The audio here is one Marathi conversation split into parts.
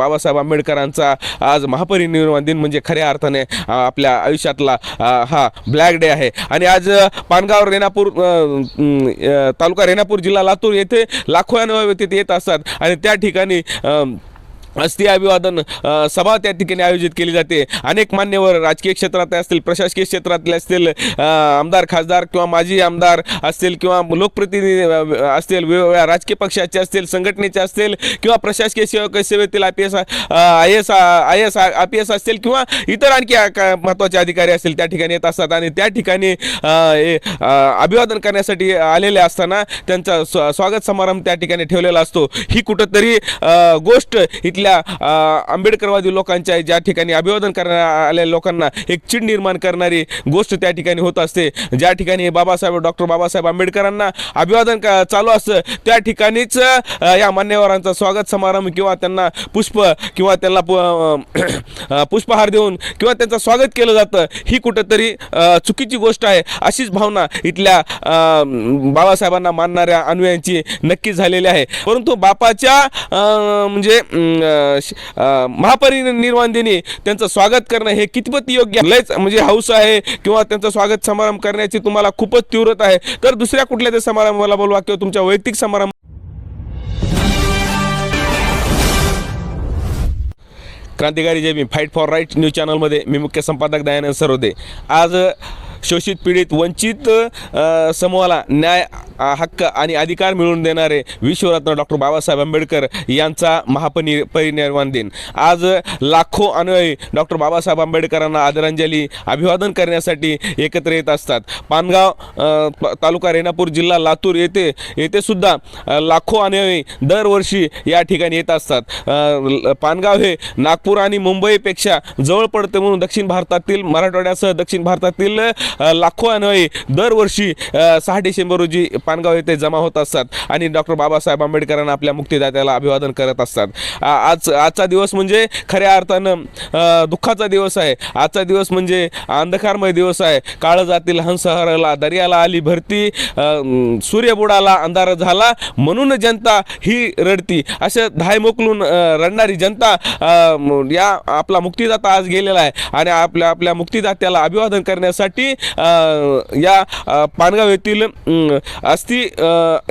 बाबासाहेब आंबेडकरांचा आज महापरिनिर्वाण दिन म्हणजे खऱ्या अर्थाने आपल्या आयुष्यातला हा ब्लॅक डे आहे। आणि आज पानगाव रेणापूर तालुका रेणापूर जिल्हा लातूर येथे लाखो अनुभवी तिथे येत असतात आणि त्या ठिकाणी अस्थि अभिवादन सभा त्या ठिकाणी आयोजित केली जाते। अनेक मान्यवर राजकीय क्षेत्रात असतील, प्रशासकीय क्षेत्रातले असतील, आमदार खासदार किंवा माजी आमदार असतील किंवा लोकप्रतिनिधी असतील, वेगवेगळ्या राजकीय पक्षाचे असतील, संघटनेचे असतील किंवा प्रशासकीय सेवेतील IAS IPS असतील किंवा इतर आणखी महत्त्वाचे अधिकारी असतील त्या ठिकाणी येत असतात आणि त्या ठिकाणी अभिवादन करण्यासाठी आलेले असताना त्यांचा स्वागत समारंभ त्या ठिकाणी ठेवलेला असतो। ही कुठंतरी गोष्ट आंबेडकरवादी लोकांच्या ज्या ठिकाणी अभिवादन करण्यात आलेल्या लोकांना एक चीड निर्माण करणारी गोष्ट त्या ठिकाणी होत असते। ज्या ठिकाणी डॉक्टर बाबासाहेब आंबेडकरांना अभिवादन चालू असतं त्या ठिकाणीच या मान्यवरांचा स्वागत समारंभ किंवा त्यांना पुष्प किंवा त्यांना पुष्पहार देऊन किंवा त्यांचं स्वागत केलं जातं। ही कुठंतरी चुकीची गोष्ट आहे अशीच भावना इथल्या बाबासाहेबांना मानणाऱ्या अनुयायांची नक्की झालेली आहे। परंतु बापाच्या म्हणजे महापरिनिर्वाण दिनी त्यांचं स्वागत करणं हे कितपत योग्य लयच म्हणजे हौस आहे किंवा त्यांचं स्वागत समारंभ करण्याची तुम्हाला खूपच तीव्रता आहे तर दुसऱ्या कुठल्या तरी समारंभाला बोलवा किंवा तुमच्या वैयक्तिक समारंभ क्रांतिकारी Jai Bhim fight for right news चॅनलमध्ये मी मुख्य संपादक दयानंद सरोदे। आज शोषित पीडित वंचित समूहाला न्याय हक्क आणि अधिकार मिळवून देणारे विश्वरत्न डॉक्टर बाबासाहेब आंबेडकर यांचा महापरिनिर्वाण दिन। आज लाखो अनुयायी डॉक्टर बाबासाहेब आंबेडकरांना आदरांजली अभिवादन करण्यासाठी एकत्र येत असतात। पानगाव तालुका रेणापूर जिल्हा लातूर येथे सुद्धा लाखो अनुयायी दरवर्षी या ठिकाणी येत असतात। पानगाव हे नागपूर आणि मुंबईपेक्षा जवळ पडते म्हणून दक्षिण भारतातील मराठवाड्यासह दक्षिण भारतातील लाखो अनुयायी दरवर्षी 6 डिसेंबर रोजी पानगाव येथे जमा होत असतात आणि डॉक्टर बाबासाहेब आंबेडकरांना आपल्या मुक्तिदात्याला अभिवादन करत असतात। आजचा दिवस म्हणजे खऱ्या अर्थानं दुःखाचा दिवस आहे। आजचा दिवस म्हणजे अंधकारमय दिवस आहे। काळ जातील हंस हरला, दर्याला आली भरती, सूर्य बुडाला अंधार झाला म्हणून जनता ही रडती, असं धाय मोकलून रडणारी जनता या आपला मुक्तिदाता आज गेलेला आहे आणि आपल्या मुक्तिदात्याला अभिवादन करण्यासाठी या पानगाव येथील अस्थि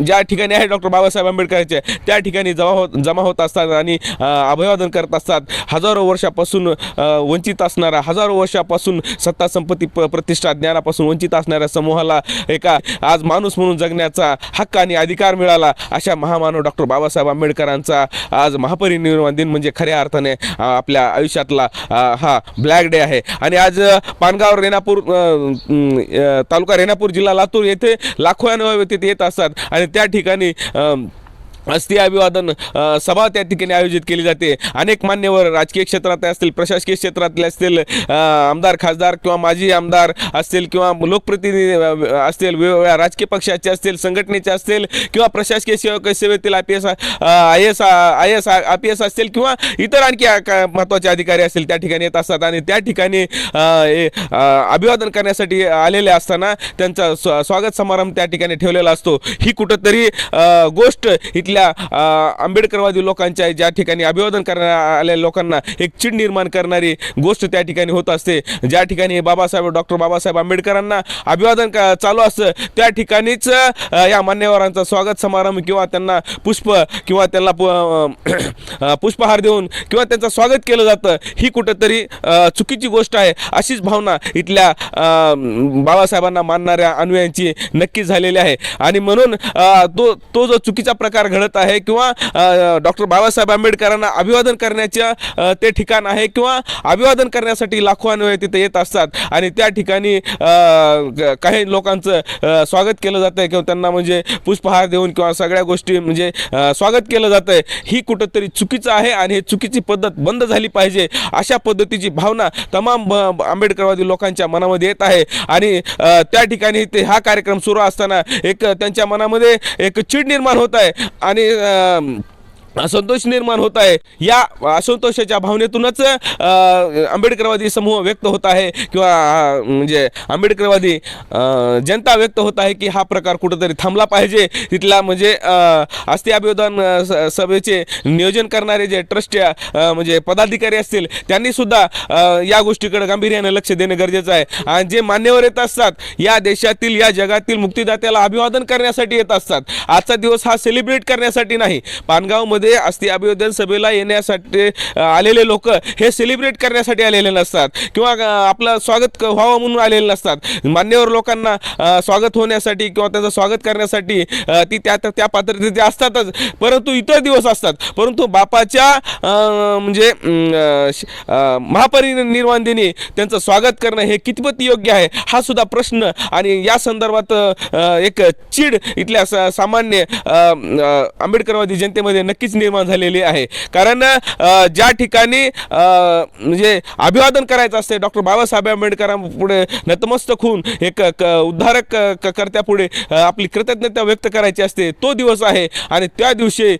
ज्या ठिकाणी आहे डॉक्टर बाबासाहेब आंबेडकरांचे त्या ठिकाणी जमा होत असतात आणि अभिवादन करत असतात। हजारो वर्षापासून वंचित असणारा, हजारो वर्षापासून सत्ता संपत्ती प्रतिष्ठा ज्ञानापासून वंचित असणाऱ्या समूहाला एका आज माणूस म्हणून जगण्याचा हक्क आणि अधिकार मिळाला अशा महामानव डॉक्टर बाबासाहेब आंबेडकरांचा आज महापरिनिर्वाण दिन म्हणजे खऱ्या अर्थाने आपल्या आयुष्यातला हा ब्लॅक डे आहे। आणि आज पानगाव रेणापूर तालुका रेणापूर जिल्हा लातूर येथे लाखो अनुभवी तिथे येत असतात आणि त्या ठिकाणी अस्थि अभिवादन सभा त्या ठिकाणी आयोजित केली जाते। अनेक मान्यवर राजकीय क्षेत्रात असतील, प्रशासकीय क्षेत्रातले असतील, आमदार खासदार किंवा माजी आमदार असतील किंवा लोकप्रतिनिधी असतील, वेगवेगळ्या राजकीय पक्षाचे असतील, संघटनेचे असतील किंवा प्रशासकीय सेवेतील IAS IPS असतील किंवा इतर आणखी महत्त्वाचे अधिकारी असतील त्या ठिकाणी येत असतात आणि त्या ठिकाणी अभिवादन करण्यासाठी आलेले असताना त्यांचा स्वागत समारंभ त्या ठिकाणी ठेवलेला असतो। ही कुठंतरी गोष्ट इथल्या आंबेडकरवादी लोकांच्या ज्या ठिकाणी अभिवादन करण्यात आलेल्या लोकांना एक चीड निर्माण करणारी गोष्ट त्या ठिकाणी होत असते। ज्या ठिकाणी डॉक्टर बाबासाहेब आंबेडकरांना अभिवादन चालू असतं त्या ठिकाणीच या मान्यवरांचा स्वागत समारंभ किंवा त्यांना पुष्प किंवा त्यांना पुष्पहार देऊन किंवा त्यांचं स्वागत केलं जातं। ही कुठंतरी चुकीची गोष्ट आहे अशीच भावना इथल्या बाबासाहेबांना मानणाऱ्या अनुयायांची नक्की झालेली आहे आणि म्हणून तो जो चुकीचा प्रकार घडत आहे किंवा डॉक्टर बाबासाहेब आंबेडकरांना अभिवादन करण्याच्या ते ठिकाण आहे किंवा अभिवादन करण्यासाठी लाखो अनुयायी तिथे येत असतात आणि त्या ठिकाणी काही लोकांचं स्वागत केलं जातं किंवा त्यांना म्हणजे पुष्पहार देऊन किंवा सगळ्या गोष्टी म्हणजे स्वागत केलं जातं। ही कुठंतरी चुकीचं आहे आणि ही चुकीची पद्धत बंद झाली पाहिजे अशा पद्धतीची भावना तमाम आंबेडकरवादी लोकांच्या मनामध्ये येत आहे आणि त्या ठिकाणी ते हा कार्यक्रम सुरू असताना एक त्यांच्या मनामध्ये एक चीड निर्माण होत आहे आणि असंतोष निर्माण होत आहे. या असंतोषाच्या भावनेतूनच आंबेडकरवादी समूह व्यक्त होत आहे किंवा म्हणजे आंबेडकरवादी जनता व्यक्त होत आहे की हा प्रकार कुठंतरी थांबला पाहिजे. तिथला म्हणजे अस्थि अभिवादन सभेचे नियोजन करणारे जे ट्रस्ट म्हणजे पदाधिकारी असतील त्यांनी सुद्धा या गोष्टीकडे गांभीर्याने लक्ष देणे गरजेचं आहे. आणि जे मान्यवर येत असतात या देशातील या जगातील मुक्तिदात्याला अभिवादन करण्यासाठी येत असतात. आजचा दिवस हा सेलिब्रेट करण्यासाठी नाही. पानगावमध्ये अस्थि अभिवादन सभेला येण्यासाठी आलेले लोक हे सेलिब्रेट करण्यासाठी आलेले नसतात किंवा आपलं स्वागत व्हावं म्हणून आलेले नसतात. मान्यवर लोकांना स्वागत होण्यासाठी किंवा त्याचं स्वागत करण्यासाठी ती त्या पात्रतेचे असतातच, परंतु इतर दिवस असतात. परंतु बापाच्या म्हणजे महापरिनिर्वाण दिनी त्यांचं स्वागत करणं हे कितपत योग्य आहे हा सुद्धा प्रश्न आणि या संदर्भात एक चीड इथल्या सामान्य आंबेडकरवादी जनतेमध्ये नक्कीच निर्माण झालेली आहे. कारण ज्या ठिकाणी म्हणजे अभिवादन करायचं असते डॉक्टर बाबासाहेब आंबेडकरांपुढे नतमस्तक होऊन एक उद्धारक कर्त्यापुढे आपली कृतज्ञता व्यक्त करायची असते, तो दिवस आहे. आणि त्या दिवशी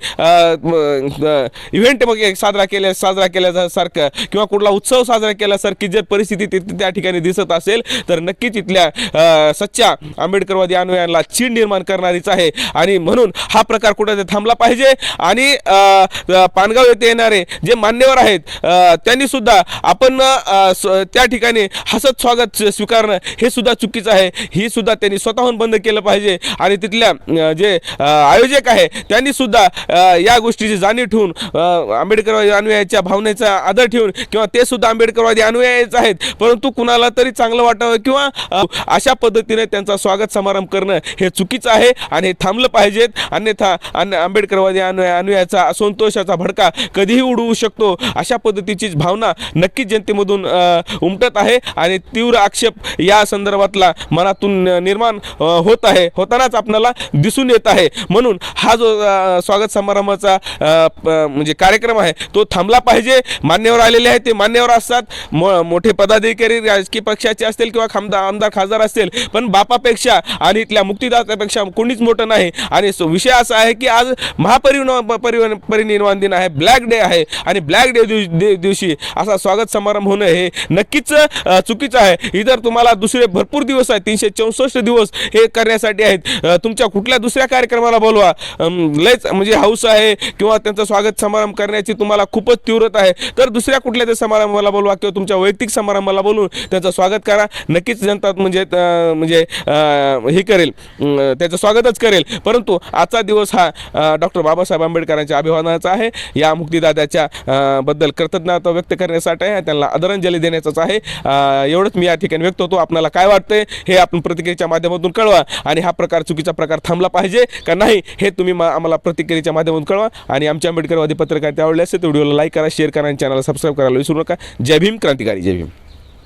इव्हेंट मग साजरा केल्यासारखं किंवा कुठला उत्सव साजरा केल्यासारखी जर परिस्थिती त्या ठिकाणी दिसत असेल तर नक्कीच इथल्या सच्च्या आंबेडकरवादी अनुयायांना चीड निर्माण करणारीच आहे. आणि म्हणून हा प्रकार कुठे थांबला पाहिजे. आणि पानगाव येथे येणारे जे मान्यवर आहेत त्यांनी सुद्धा आपण त्या ठिकाणी हसत स्वागत स्वीकारणं हे सुद्धा चुकीचं आहे. ही सुद्धा त्यांनी स्वतःहून बंद केलं पाहिजे. आणि तिथल्या जे आयोजक आहे त्यांनी सुद्धा या गोष्टीची जाणीव ठेवून आंबेडकरवादी अनुयायाच्या भावनेचा आदर ठेवून किंवा ते सुद्धा आंबेडकरवादी अनुयायीच आहेत परंतु कुणाला तरी चांगलं वाटावं किंवा अशा पद्धतीने त्यांचा स्वागत समारंभ करणं हे चुकीचं आहे आणि हे थांबलं पाहिजेत. अन्यथा आंबेडकरवादी अनुयायाचा असंतोषाचा भडका कधीही उडवू शकतो अशा पद्धतीचीच भावना नक्कीच जनतेमधून उमटत आहे. आणि तीव्र आक्षेप या संदर्भातला मनातून निर्माण होत आहे, होतानाच आपल्याला दिसून येत आहे. म्हणून हा जो स्वागत समारंभाचा म्हणजे कार्यक्रम आहे तो थांबला पाहिजे. मान्यवर आलेले आहेत ते मान्यवर असतात, मोठे पदाधिकारी राजकीय पक्षाचे असतील किंवा आमदार खासदार असतील, पण बापापेक्षा आणि इथल्या मुक्तिदात्यापेक्षा कोणीच मोठं नाही. आणि विषय असा आहे की आज महापरिनिर्वाण दिन आहे, ब्लॅक डे आहे. आणि ब्लॅक डे दिवशी असा स्वागत समारंभ होणं हे नक्कीच चुकीचं आहे. इतर तुम्हाला दुसरे भरपूर दिवस आहेत, 364 दिवस हे करण्यासाठी आहेत. तुमच्या कुठल्या दुसऱ्या कार्यक्रमाला बोलवा, लयच म्हणजे हौस आहे किंवा त्यांचं स्वागत समारंभ करण्याची तुम्हाला खूपच तीव्रता आहे तर दुसऱ्या कुठल्या त्या समारंभाला बोलवा किंवा तुमच्या वैयक्तिक समारंभाला बोलून त्यांचं स्वागत करा. नक्कीच जनता म्हणजे हे करेल, त्याचं स्वागतच करेल. परंतु आजचा दिवस हा डॉक्टर बाबासाहेब आंबेडकरांच्या अभिवादनाचा आहे. या मुक्तिदात्याच्या बद्दल कृतज्ञता व्यक्त करण्यासाठी आहे, त्यांना आदरांजली देण्याचाच आहे. एवढंच मी या ठिकाणी व्यक्त होतो. आपल्याला काय वाटतंय हे आपण प्रतिक्रियेच्या माध्यमातून कळवा. आणि हा प्रकार चुकीचा प्रकार थांबला पाहिजे का नाही हे तुम्ही आम्हाला प्रतिक्रियेच्या माध्यमातून कळवा. आणि आमच्या आंबेडकरवादी पत्रकारिता आवडली असेल तर व्हिडिओला लाईक करा, शेअर करा आणि चॅनलला सबस्क्राईब करायला विसरू नका. जय भीम, क्रांतिकारी जय भीम.